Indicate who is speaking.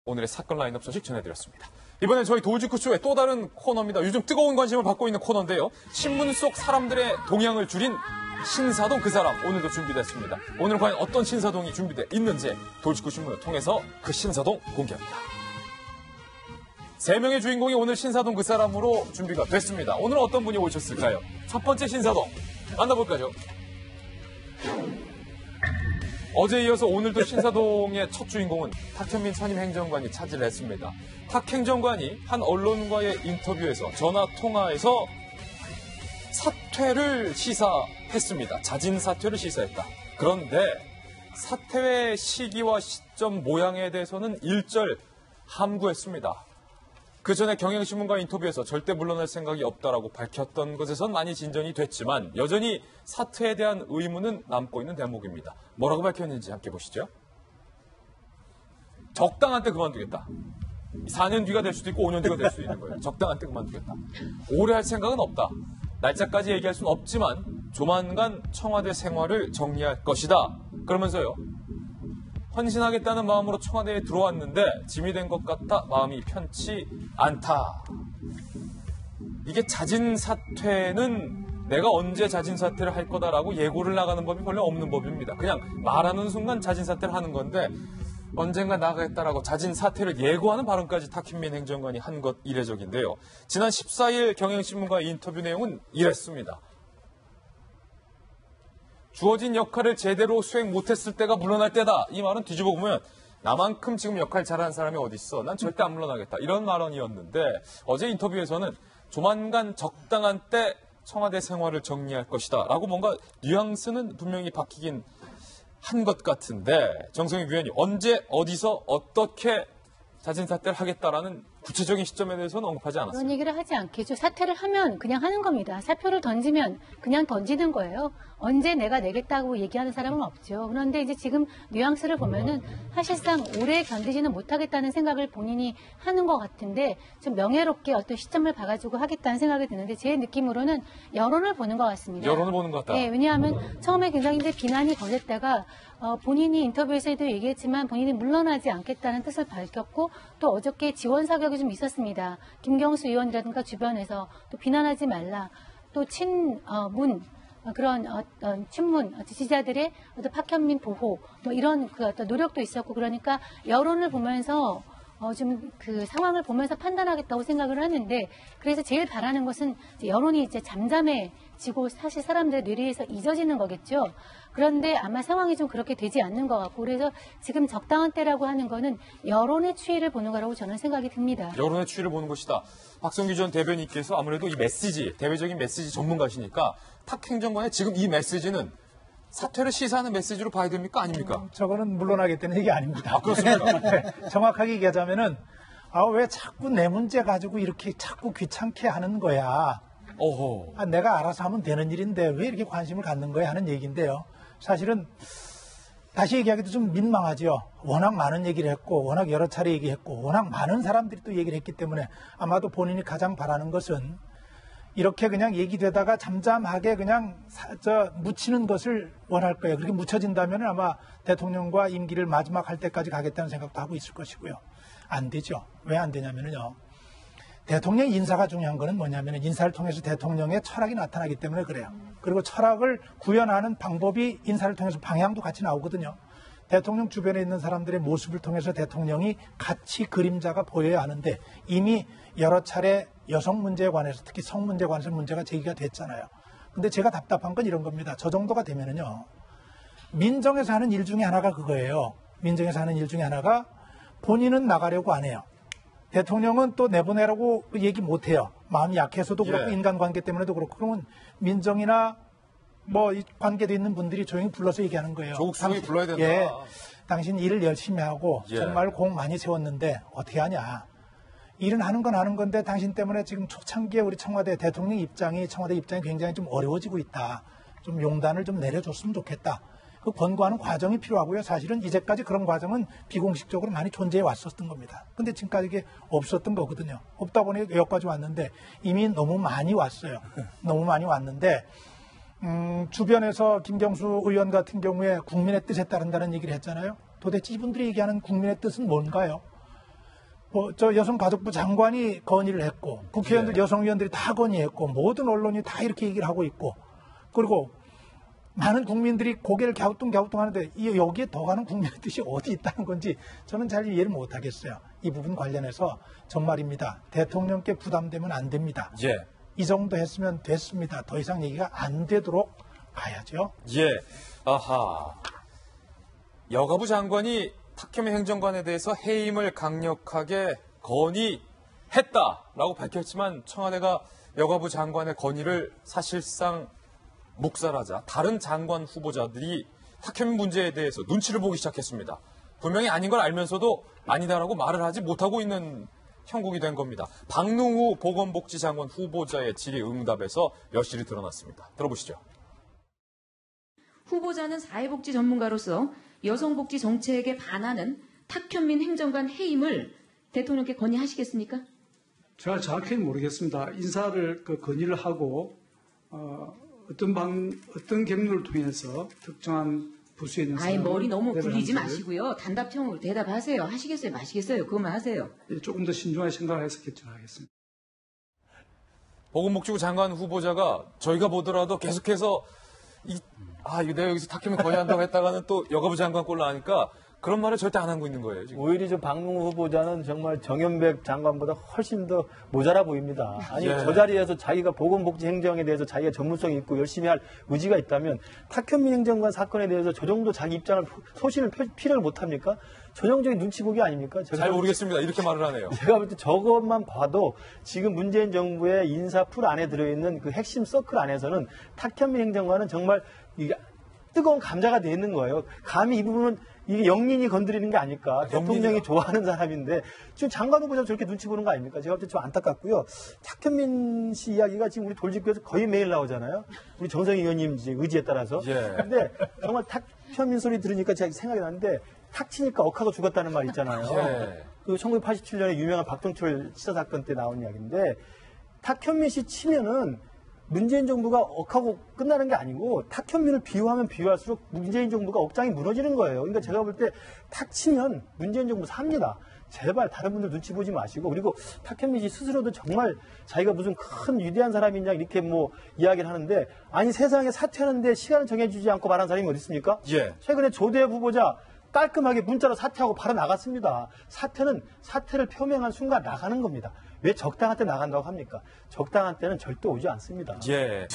Speaker 1: 오늘의 사건 라인업 소식 전해드렸습니다. 이번엔 저희 돌직구쇼의 또 다른 코너입니다. 요즘 뜨거운 관심을 받고 있는 코너인데요. 신문 속 사람들의 동향을 줄인 신사동 그 사람 오늘도 준비됐습니다. 오늘 과연 어떤 신사동이 준비되어 있는지 돌직구 신문을 통해서 그 신사동 공개합니다. 3명의 주인공이 오늘 신사동 그 사람으로 준비가 됐습니다. 오늘은 어떤 분이 오셨을까요? 첫 번째 신사동 만나볼까요? 어제에 이어서 오늘도 신사동의 첫 주인공은 탁현민 산림행정관이 차지를 했습니다. 탁 행정관이 한 언론과의 인터뷰에서 전화통화에서 사퇴를 시사했습니다. 자진 사퇴를 시사했다. 그런데 사퇴의 시기와 시점 모양에 대해서는 일절 함구했습니다. 그 전에 경향신문과 인터뷰에서 절대 물러날 생각이 없다라고 밝혔던 것에선 많이 진전이 됐지만 여전히 사퇴에 대한 의문은 남고 있는 대목입니다. 뭐라고 밝혔는지 함께 보시죠. 적당한 때 그만두겠다. 4년 뒤가 될 수도 있고 5년 뒤가 될 수도 있는 거예요. 적당한 때 그만두겠다. 오래 할 생각은 없다. 날짜까지 얘기할 수는 없지만 조만간 청와대 생활을 정리할 것이다. 그러면서요. 헌신하겠다는 마음으로 청와대에 들어왔는데 짐이 된 것 같아 마음이 편치 않다. 이게 자진사퇴는 내가 언제 자진사퇴를 할 거다라고 예고를 나가는 법이 원래 없는 법입니다. 그냥 말하는 순간 자진사퇴를 하는 건데 언젠가 나가겠다라고 자진사퇴를 예고하는 발언까지 탁현민 행정관이 한 것 이례적인데요. 지난 14일 경향신문과의 인터뷰 내용은 이랬습니다. 주어진 역할을 제대로 수행 못했을 때가 물러날 때다. 이 말은 뒤집어 보면 나만큼 지금 역할 잘하는 사람이 어디 있어. 난 절대 안 물러나겠다. 이런 발언이었는데 어제 인터뷰에서는 조만간 적당한 때 청와대 생활을 정리할 것이다. 라고 뭔가 뉘앙스는 분명히 바뀌긴 한 것 같은데 정성희 위원이 언제 어디서 어떻게 자진사퇴를 하겠다라는 구체적인 시점에 대해서는 언급하지 않았습니다.
Speaker 2: 그런 얘기를 하지 않겠죠. 사퇴를 하면 그냥 하는 겁니다. 사표를 던지면 그냥 던지는 거예요. 언제 내가 내겠다고 얘기하는 사람은 없죠. 그런데 이제 지금 뉘앙스를 보면은 사실상 오래 견디지는 못하겠다는 생각을 본인이 하는 것 같은데 좀 명예롭게 어떤 시점을 봐가지고 하겠다는 생각이 드는데 제 느낌으로는 여론을 보는 것 같습니다.
Speaker 1: 여론을 보는 것 같다.
Speaker 2: 네, 왜냐하면 처음에 굉장히 이제 비난이 거셌다가 본인이 인터뷰에서도 얘기했지만 본인이 물러나지 않겠다는 뜻을 밝혔고 또 어저께 지원 사격이 좀 있었습니다. 김경수 의원이라든가 주변에서 또 비난하지 말라. 또 친문 그런 친문 지지자들의 어떤 탁현민 보호 뭐 이런 그 어떤 노력도 있었고 그러니까 여론을 보면서 좀 그 상황을 보면서 판단하겠다고 생각을 하는데 그래서 제일 바라는 것은 이제 여론이 이제 잠잠해지고 사실 사람들의 뇌리에서 잊어지는 거겠죠. 그런데 아마 상황이 좀 그렇게 되지 않는 것 같고 그래서 지금 적당한 때라고 하는 거는 여론의 추이를 보는 거라고 저는 생각이 듭니다.
Speaker 1: 여론의 추이를 보는 것이다. 박성규 전 대변인께서 아무래도 이 메시지, 대외적인 메시지 전문가시니까 탁 행정관의 지금 이 메시지는 사퇴를 시사하는 메시지로 봐야 됩니까? 아닙니까?
Speaker 3: 저거는 물러나겠다는 얘기 아닙니다.
Speaker 1: 아, 그렇습니까?
Speaker 3: 네, 정확하게 얘기하자면은 왜 자꾸 내 문제 가지고 이렇게 자꾸 귀찮게 하는 거야.
Speaker 1: 오호.
Speaker 3: 내가 알아서 하면 되는 일인데 왜 이렇게 관심을 갖는 거야 하는 얘기인데요. 사실은 다시 얘기하기도 좀 민망하죠. 워낙 많은 얘기를 했고 워낙 여러 차례 얘기했고 워낙 많은 사람들이 또 얘기를 했기 때문에 아마도 본인이 가장 바라는 것은 이렇게 그냥 얘기되다가 잠잠하게 그냥 묻히는 것을 원할 거예요. 그렇게 묻혀진다면 아마 대통령과 임기를 마지막 할 때까지 가겠다는 생각도 하고 있을 것이고요. 안 되죠. 왜 안 되냐면요. 대통령 인사가 중요한 거는 뭐냐면 인사를 통해서 대통령의 철학이 나타나기 때문에 그래요. 그리고 철학을 구현하는 방법이 인사를 통해서 방향도 같이 나오거든요. 대통령 주변에 있는 사람들의 모습을 통해서 대통령이 같이 그림자가 보여야 하는데 이미 여러 차례 여성 문제에 관해서 특히 성 문제에 관해서 문제가 제기가 됐잖아요. 근데 제가 답답한 건 이런 겁니다. 저 정도가 되면은요. 민정에서 하는 일 중에 하나가 그거예요. 민정에서 하는 일 중에 하나가 본인은 나가려고 안 해요. 대통령은 또 내보내라고 얘기 못 해요. 마음이 약해서도 그렇고 인간관계 때문에도 그렇고 그러면 민정이나 뭐 이 관계도 있는 분들이 조용히 불러서 얘기하는 거예요.
Speaker 1: 조국 수석이 불러야 된다.
Speaker 3: 예, 당신 일을 열심히 하고 정말 공 많이 세웠는데 어떻게 하냐. 일은 하는 건 하는 건데 당신 때문에 지금 초창기에 우리 청와대 대통령 입장이 청와대 입장이 굉장히 좀 어려워지고 있다. 좀 용단을 좀 내려줬으면 좋겠다. 그 권고하는 과정이 필요하고요. 사실은 이제까지 그런 과정은 비공식적으로 많이 존재해 왔었던 겁니다. 근데 지금까지 이게 없었던 거거든요. 없다 보니 여기까지 왔는데 이미 너무 많이 왔어요. 너무 많이 왔는데 주변에서 김경수 의원 같은 경우에 국민의 뜻에 따른다는 얘기를 했잖아요. 도대체 이분들이 얘기하는 국민의 뜻은 뭔가요? 저 여성가족부 장관이 건의를 했고 국회의원들 여성의원들이 다 건의했고 모든 언론이 다 이렇게 얘기를 하고 있고 그리고 많은 국민들이 고개를 갸우뚱갸우뚱하는데 여기에 더 가는 국민의 뜻이 어디 있다는 건지 저는 잘 이해를 못하겠어요. 이 부분 관련해서 정말입니다. 대통령께 부담되면 안 됩니다.
Speaker 1: 예.
Speaker 3: 이 정도 했으면 됐습니다. 더 이상 얘기가 안 되도록 가야죠.
Speaker 1: 예. 아하. 여가부 장관이 탁현민 행정관에 대해서 해임을 강력하게 건의했다라고 밝혔지만 청와대가 여가부 장관의 건의를 사실상 묵살하자 다른 장관 후보자들이 탁현민 문제에 대해서 눈치를 보기 시작했습니다. 분명히 아닌 걸 알면서도 아니다라고 말을 하지 못하고 있는 형국이 된 겁니다. 박능우 보건복지장관 후보자의 질의응답에서 여실히 드러났습니다. 들어보시죠.
Speaker 4: 후보자는 사회복지 전문가로서 여성복지 정책에 반하는 탁현민 행정관 해임을 대통령께 건의하시겠습니까?
Speaker 5: 제가 정확히 모르겠습니다. 인사를 건의를 하고 어떤 경로를 통해서 특정한 부수에 있는
Speaker 4: 아이 머리 너무 굴리지
Speaker 5: 하는지를
Speaker 4: 마시고요. 단답형으로 대답하세요. 하시겠어요? 마시겠어요? 그것만 하세요.
Speaker 5: 조금 더 신중하게 생각을 해서 결정하겠습니다.
Speaker 1: 보건복지부 장관 후보자가 저희가 보더라도 계속해서 이거 내가 여기서 탁현민 건의한다고 했다가는 또 여가부 장관 꼴로 하니까 그런 말을 절대 안 하고 있는 거예요. 지금.
Speaker 6: 오히려 저 박능우 후보자는 정말 정현백 장관보다 훨씬 더 모자라 보입니다. 아니
Speaker 1: 예.
Speaker 6: 저 자리에서 자기가 보건복지 행정에 대해서 자기가 전문성이 있고 열심히 할 의지가 있다면 탁현민 행정관 사건에 대해서 저 정도 자기 입장을 소신을 필요를 못합니까? 전형적인 눈치 보기 아닙니까?
Speaker 1: 잘 모르겠습니다. 이렇게 말을 하네요.
Speaker 6: 제가 볼 때 저것만 봐도 지금 문재인 정부의 인사 풀 안에 들어있는 그 핵심 서클 안에서는 탁현민 행정관은 정말 이게 뜨거운 감자가 돼 있는 거예요. 감히 이 부분은 이게 영린이 건드리는 게 아닐까. 대통령이 좋아하는 사람인데 지금 장관 후보자 저렇게 눈치 보는 거 아닙니까? 제가 볼 때 좀 안타깝고요. 탁현민 씨 이야기가 지금 우리 돌직구에서 거의 매일 나오잖아요. 우리 정성희 의원님 의지에 따라서.
Speaker 1: 예.
Speaker 6: 근데 정말 탁현민 소리 들으니까 제가 생각이 나는데 탁 치니까 억하고 죽었다는 말 있잖아요.
Speaker 1: 예.
Speaker 6: 그 1987년에 유명한 박동철 치사 사건 때 나온 이야기인데 탁현민 씨 치면은 문재인 정부가 억하고 끝나는 게 아니고 탁현민을 비유하면 비유할수록 문재인 정부가 억장이 무너지는 거예요. 그러니까 제가 볼 때 탁 치면 문재인 정부 삽니다. 제발 다른 분들 눈치 보지 마시고 그리고 탁현민 씨 스스로도 정말 자기가 무슨 큰 위대한 사람이냐 이렇게 뭐 이야기를 하는데 아니 세상에 사퇴하는데 시간을 정해주지 않고 말한 사람이 어디 있습니까?
Speaker 1: 예.
Speaker 6: 최근에 조대엽 후보자 깔끔하게 문자로 사퇴하고 바로 나갔습니다. 사퇴를 표명한 순간 나가는 겁니다. 왜 적당한 때 나간다고 합니까? 적당한 때는 절대 오지 않습니다.
Speaker 1: 예.